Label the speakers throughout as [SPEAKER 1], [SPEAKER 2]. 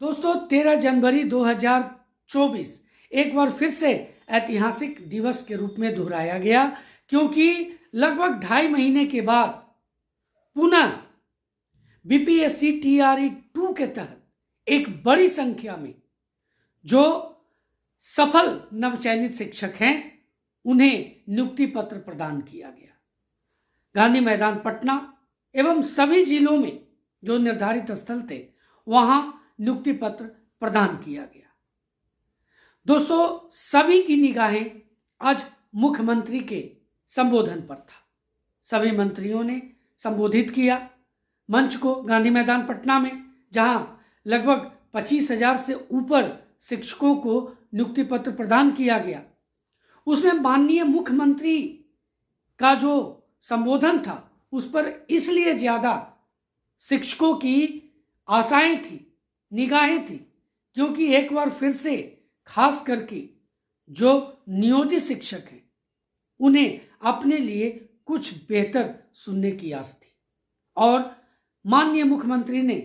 [SPEAKER 1] दोस्तों 13 जनवरी 2024 एक बार फिर से ऐतिहासिक दिवस के रूप में दोहराया गया, क्योंकि लगभग 2.5 महीने के बाद पुनः बीपीएससी टीआरई 2 के तहत एक बड़ी संख्या में जो सफल नवचयनित शिक्षक हैं उन्हें नियुक्ति पत्र प्रदान किया गया। गांधी मैदान पटना एवं सभी जिलों में जो निर्धारित स्थल थे वहां नियुक्ति पत्र प्रदान किया गया। दोस्तों सभी की निगाहें आज मुख्यमंत्री के संबोधन पर था। सभी मंत्रियों ने संबोधित किया मंच को गांधी मैदान पटना में, जहां लगभग 25,000 से ऊपर शिक्षकों को नियुक्ति पत्र प्रदान किया गया। उसमें माननीय मुख्यमंत्री का जो संबोधन था उस पर इसलिए ज्यादा शिक्षकों की आशाएं थी, निगाहें थी, क्योंकि एक बार फिर से खास करके जो नियोजित शिक्षक हैं उन्हें अपने लिए कुछ बेहतर सुनने की आस थी और माननीय मुख्यमंत्री ने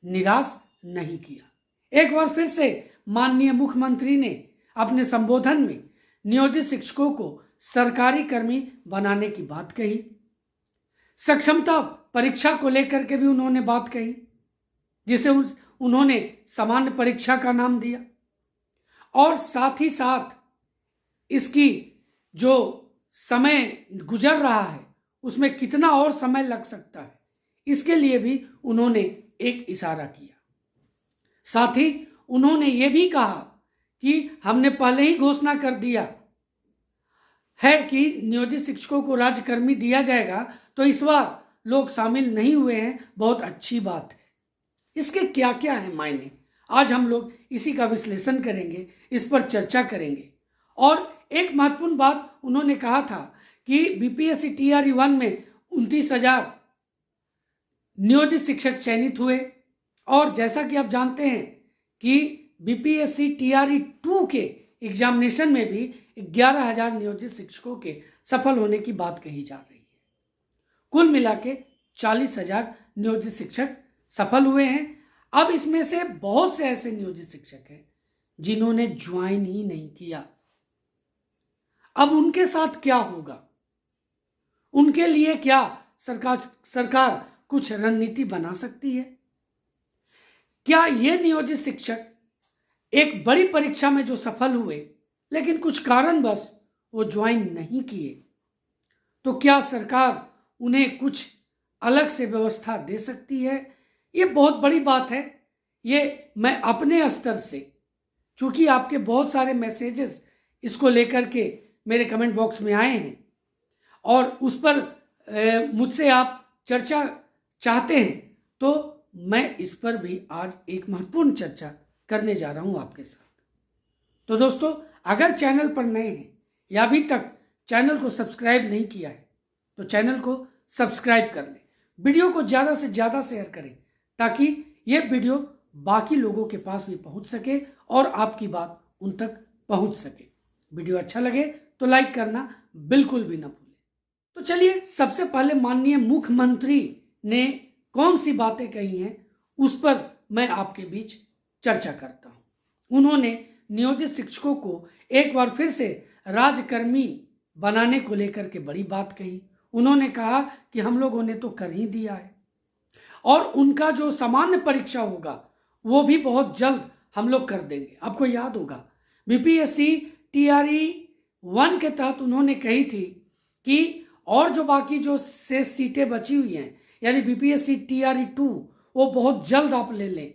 [SPEAKER 1] निराश नहीं किया। एक बार फिर से माननीय मुख्यमंत्री ने अपने संबोधन में नियोजित शिक्षकों को सरकारी कर्मी बनाने की बात कही। सक्षमता परीक्षा को लेकर के भी उन्होंने बात कही, जिसे उन्होंने सामान्य परीक्षा का नाम दिया और साथ ही साथ इसकी जो समय गुजर रहा है उसमें कितना और समय लग सकता है इसके लिए भी उन्होंने एक इशारा किया। साथ ही उन्होंने ये भी कहा कि हमने पहले ही घोषणा कर दिया है कि नियोजित शिक्षकों को राज्यकर्मी दिया जाएगा, तो इस बार लोग शामिल नहीं हुए हैं, बहुत अच्छी बात है। इसके क्या क्या है मायने, आज हम लोग इसी का विश्लेषण करेंगे, इस पर चर्चा करेंगे। और एक महत्वपूर्ण बात उन्होंने कहा था कि बीपीएससी टीआरई 1 में 29,000 नियोजित शिक्षक चयनित हुए और जैसा कि आप जानते हैं कि बीपीएससी टीआरई 2 के एग्जामिनेशन में भी 11,000 नियोजित शिक्षकों के सफल होने की बात कही जा रही है। कुल मिला के 40,000 नियोजित शिक्षक सफल हुए हैं। अब इसमें से बहुत से ऐसे नियोजित शिक्षक हैं जिन्होंने ज्वाइन ही नहीं किया। अब उनके साथ क्या होगा, उनके लिए क्या सरकार कुछ रणनीति बना सकती है? क्या ये नियोजित शिक्षक एक बड़ी परीक्षा में जो सफल हुए लेकिन कुछ कारणवश वो ज्वाइन नहीं किए, तो क्या सरकार उन्हें कुछ अलग से व्यवस्था दे सकती है? ये बहुत बड़ी बात है। ये मैं अपने स्तर से, चूंकि आपके बहुत सारे मैसेजेस इसको लेकर के मेरे कमेंट बॉक्स में आए हैं और उस पर मुझसे आप चर्चा चाहते हैं, तो मैं इस पर भी आज एक महत्वपूर्ण चर्चा करने जा रहा हूं आपके साथ। तो दोस्तों अगर चैनल पर नए हैं या अभी तक चैनल को सब्सक्राइब नहीं किया है तो चैनल को सब्सक्राइब कर लें, वीडियो को ज़्यादा से ज़्यादा शेयर करें ताकि ये वीडियो बाकी लोगों के पास भी पहुंच सके और आपकी बात उन तक पहुंच सके। वीडियो अच्छा लगे तो लाइक करना बिल्कुल भी ना भूलें। तो चलिए सबसे पहले माननीय मुख्यमंत्री ने कौन सी बातें कही हैं उस पर मैं आपके बीच चर्चा करता हूं। उन्होंने नियोजित शिक्षकों को एक बार फिर से राज्यकर्मी बनाने को लेकर के बड़ी बात कही। उन्होंने कहा कि हम लोगों ने तो कर ही दिया है और उनका जो सामान्य परीक्षा होगा वो भी बहुत जल्द हम लोग कर देंगे। आपको याद होगा बीपीएससी टीआरई 1 के तहत उन्होंने कही थी कि और जो बाकी जो शेष सीटें बची हुई हैं यानी बीपीएससी टीआरई 2 वो बहुत जल्द आप ले लें,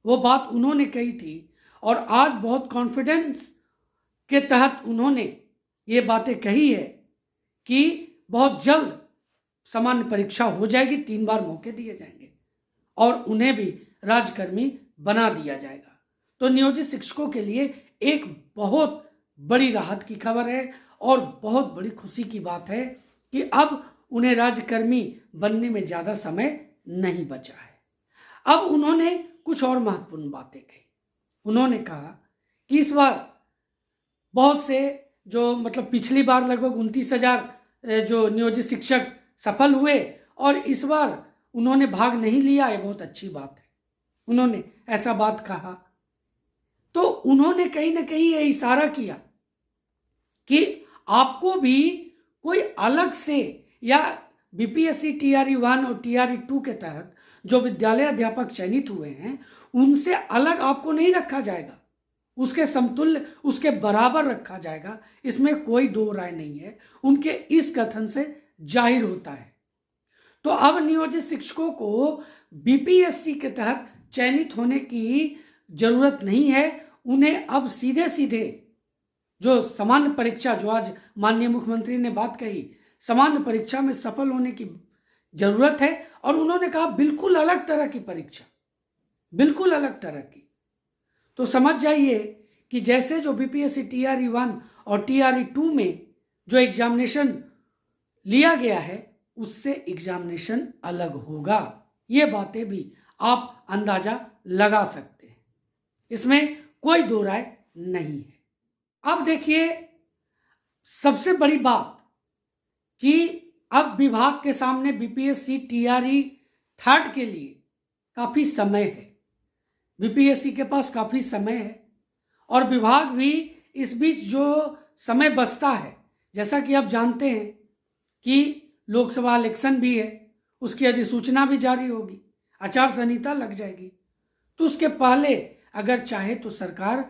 [SPEAKER 1] वो बात उन्होंने कही थी और आज बहुत कॉन्फिडेंस के तहत उन्होंने ये बातें कही है कि बहुत जल्द सामान्य परीक्षा हो जाएगी, 3 बार मौके दिए जाएंगे और उन्हें भी राज्यकर्मी बना दिया जाएगा। तो नियोजित शिक्षकों के लिए एक बहुत बड़ी राहत की खबर है और बहुत बड़ी खुशी की बात है कि अब उन्हें राज्यकर्मी बनने में ज़्यादा समय नहीं बचा है। अब उन्होंने कुछ और महत्वपूर्ण बातें कही। उन्होंने कहा कि इस बार बहुत से जो पिछली बार लगभग 29,000 जो नियोजित शिक्षक सफल हुए और इस बार उन्होंने भाग नहीं लिया, ये बहुत अच्छी बात है। उन्होंने ऐसा बात कहा। तो उन्होंने कहीं ना कहीं ये इशारा किया कि आपको भी कोई अलग से, या बीपीएससी टीआरई 1 और टीआरई 2 के तहत जो विद्यालय अध्यापक चयनित हुए हैं उनसे अलग आपको नहीं रखा जाएगा, उसके समतुल्य, उसके बराबर रखा जाएगा, इसमें कोई दो राय नहीं है। उनके इस कथन से जाहिर होता है। तो अब नियोजित शिक्षकों को बीपीएससी के तहत चयनित होने की जरूरत नहीं है। उन्हें अब सीधे सीधे जो सामान्य परीक्षा, जो आज माननीय मुख्यमंत्री ने बात कही, सामान्य परीक्षा में सफल होने की जरूरत है। और उन्होंने कहा बिल्कुल अलग तरह की परीक्षा, बिल्कुल अलग तरह की। तो समझ जाइए कि जैसे जो बीपीएससी टीआरई 1 और टीआरई 2 में जो एग्जामिनेशन लिया गया है उससे एग्जामिनेशन अलग होगा। ये बातें भी आप अंदाजा लगा सकते हैं, इसमें कोई दो राय नहीं है। अब देखिए सबसे बड़ी बात कि अब विभाग के सामने बीपीएससी टीआरई 3 के लिए काफी समय है, बीपीएससी के पास काफी समय है और विभाग भी इस बीच जो समय बचता है, जैसा कि आप जानते हैं कि लोकसभा इलेक्शन भी है, उसकी अधिसूचना भी जारी होगी, आचार संहिता लग जाएगी, तो उसके पहले अगर चाहे तो सरकार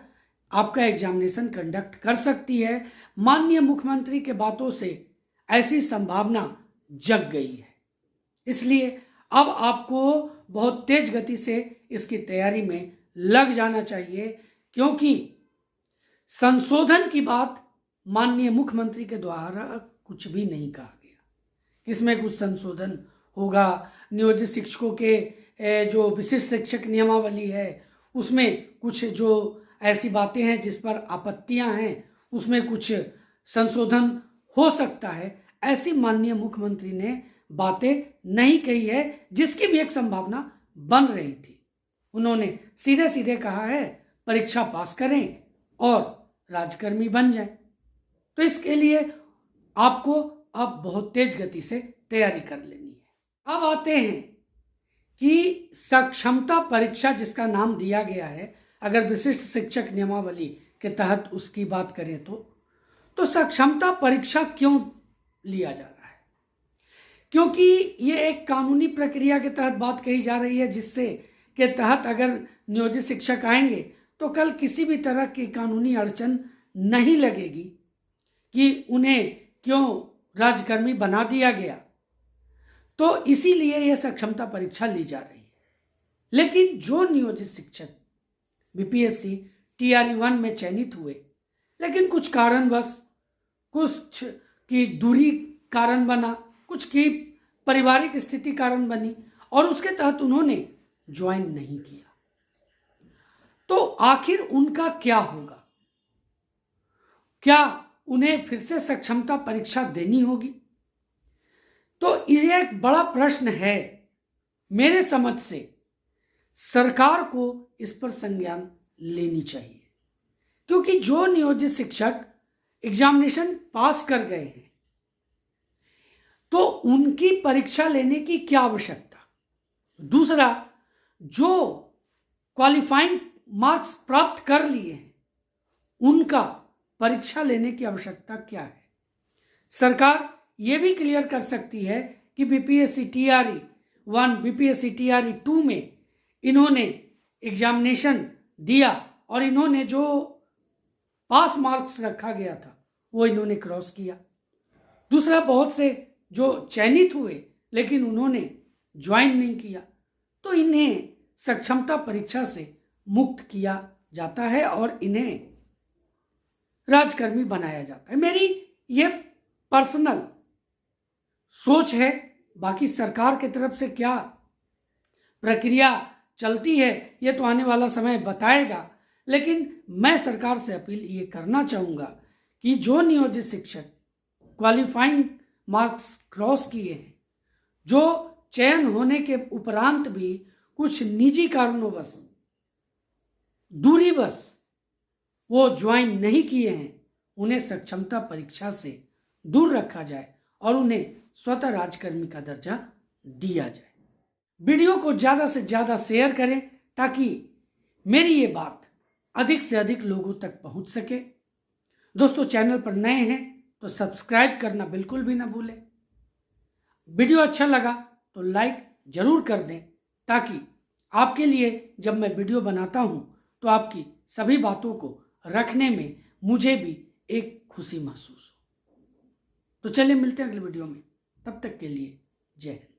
[SPEAKER 1] आपका एग्जामिनेशन कंडक्ट कर सकती है। माननीय मुख्यमंत्री के बातों से ऐसी संभावना जग गई है, इसलिए अब आपको बहुत तेज गति से इसकी तैयारी में लग जाना चाहिए, क्योंकि संशोधन की बात माननीय मुख्यमंत्री के द्वारा कुछ भी नहीं कहा गया। इसमें कुछ संशोधन होगा, नियोजित शिक्षकों के जो विशिष्ट शिक्षक नियमावली है उसमें कुछ जो ऐसी बातें हैं जिस पर आपत्तियां हैं उसमें कुछ संशोधन हो सकता है, ऐसी माननीय मुख्यमंत्री ने बातें नहीं कही है, जिसकी भी एक संभावना बन रही थी। उन्होंने सीधे सीधे कहा है परीक्षा पास करें और राजकर्मी बन जाएं। तो इसके लिए आपको अब बहुत तेज गति से तैयारी कर लेनी है। अब आते हैं कि सक्षमता परीक्षा जिसका नाम दिया गया है, अगर विशिष्ट शिक्षक नियमावली के तहत उसकी बात करें तो सक्षमता परीक्षा क्यों लिया जा रहा है? क्योंकि ये एक कानूनी प्रक्रिया के तहत बात कही जा रही है, जिससे के तहत अगर नियोजित शिक्षक आएंगे तो कल किसी भी तरह की कानूनी अड़चन नहीं लगेगी कि उन्हें क्यों राजकर्मी बना दिया गया। तो इसीलिए यह सक्षमता परीक्षा ली जा रही है। लेकिन जो नियोजित शिक्षक बीपीएससी टीआरई 1 में चयनित हुए, लेकिन कुछ कारणवश, कुछ की दूरी कारण बना, कुछ की पारिवारिक स्थिति कारण बनी और उसके तहत उन्होंने ज्वाइन नहीं किया, तो आखिर उनका क्या होगा? क्या उन्हें फिर से सक्षमता परीक्षा देनी होगी? तो ये एक बड़ा प्रश्न है। मेरे समझ से सरकार को इस पर संज्ञान लेनी चाहिए, क्योंकि जो नियोजित शिक्षक एग्जामिनेशन पास कर गए हैं तो उनकी परीक्षा लेने की क्या आवश्यकता? दूसरा, जो क्वालिफाइंग मार्क्स प्राप्त कर लिए हैं उनका परीक्षा लेने की आवश्यकता क्या है? सरकार यह भी क्लियर कर सकती है कि बीपीएससी टीआरई 1, बीपीएससी टीआरई 2 में इन्होंने एग्जामिनेशन दिया और इन्होंने जो पास मार्क्स रखा गया था वो इन्होंने क्रॉस किया। दूसरा, बहुत से जो चयनित हुए लेकिन उन्होंने ज्वाइन नहीं किया, तो इन्हें सक्षमता परीक्षा से मुक्त किया जाता है और इन्हें राजकर्मी बनाया जाता है। मेरी ये पर्सनल सोच है, बाकी सरकार की तरफ से क्या प्रक्रिया चलती है ये तो आने वाला समय बताएगा। लेकिन मैं सरकार से अपील ये करना चाहूँगा कि जो नियोजित शिक्षक क्वालिफाइंग मार्क्स क्रॉस किए हैं, जो चयन होने के उपरांत भी कुछ निजी कारणोंवश, दूरीवश वो ज्वाइन नहीं किए हैं, उन्हें सक्षमता परीक्षा से दूर रखा जाए और उन्हें स्वतः राजकर्मी का दर्जा दिया जाए। वीडियो को ज़्यादा से ज़्यादा शेयर करें ताकि मेरी ये बात अधिक से अधिक लोगों तक पहुंच सके। दोस्तों, चैनल पर नए हैं तो सब्सक्राइब करना बिल्कुल भी ना भूलें। वीडियो अच्छा लगा तो लाइक जरूर कर दें, ताकि आपके लिए जब मैं वीडियो बनाता हूं तो आपकी सभी बातों को रखने में मुझे भी एक खुशी महसूस हो। तो चलिए मिलते हैं अगले वीडियो में, तब तक के लिए जय हिंद।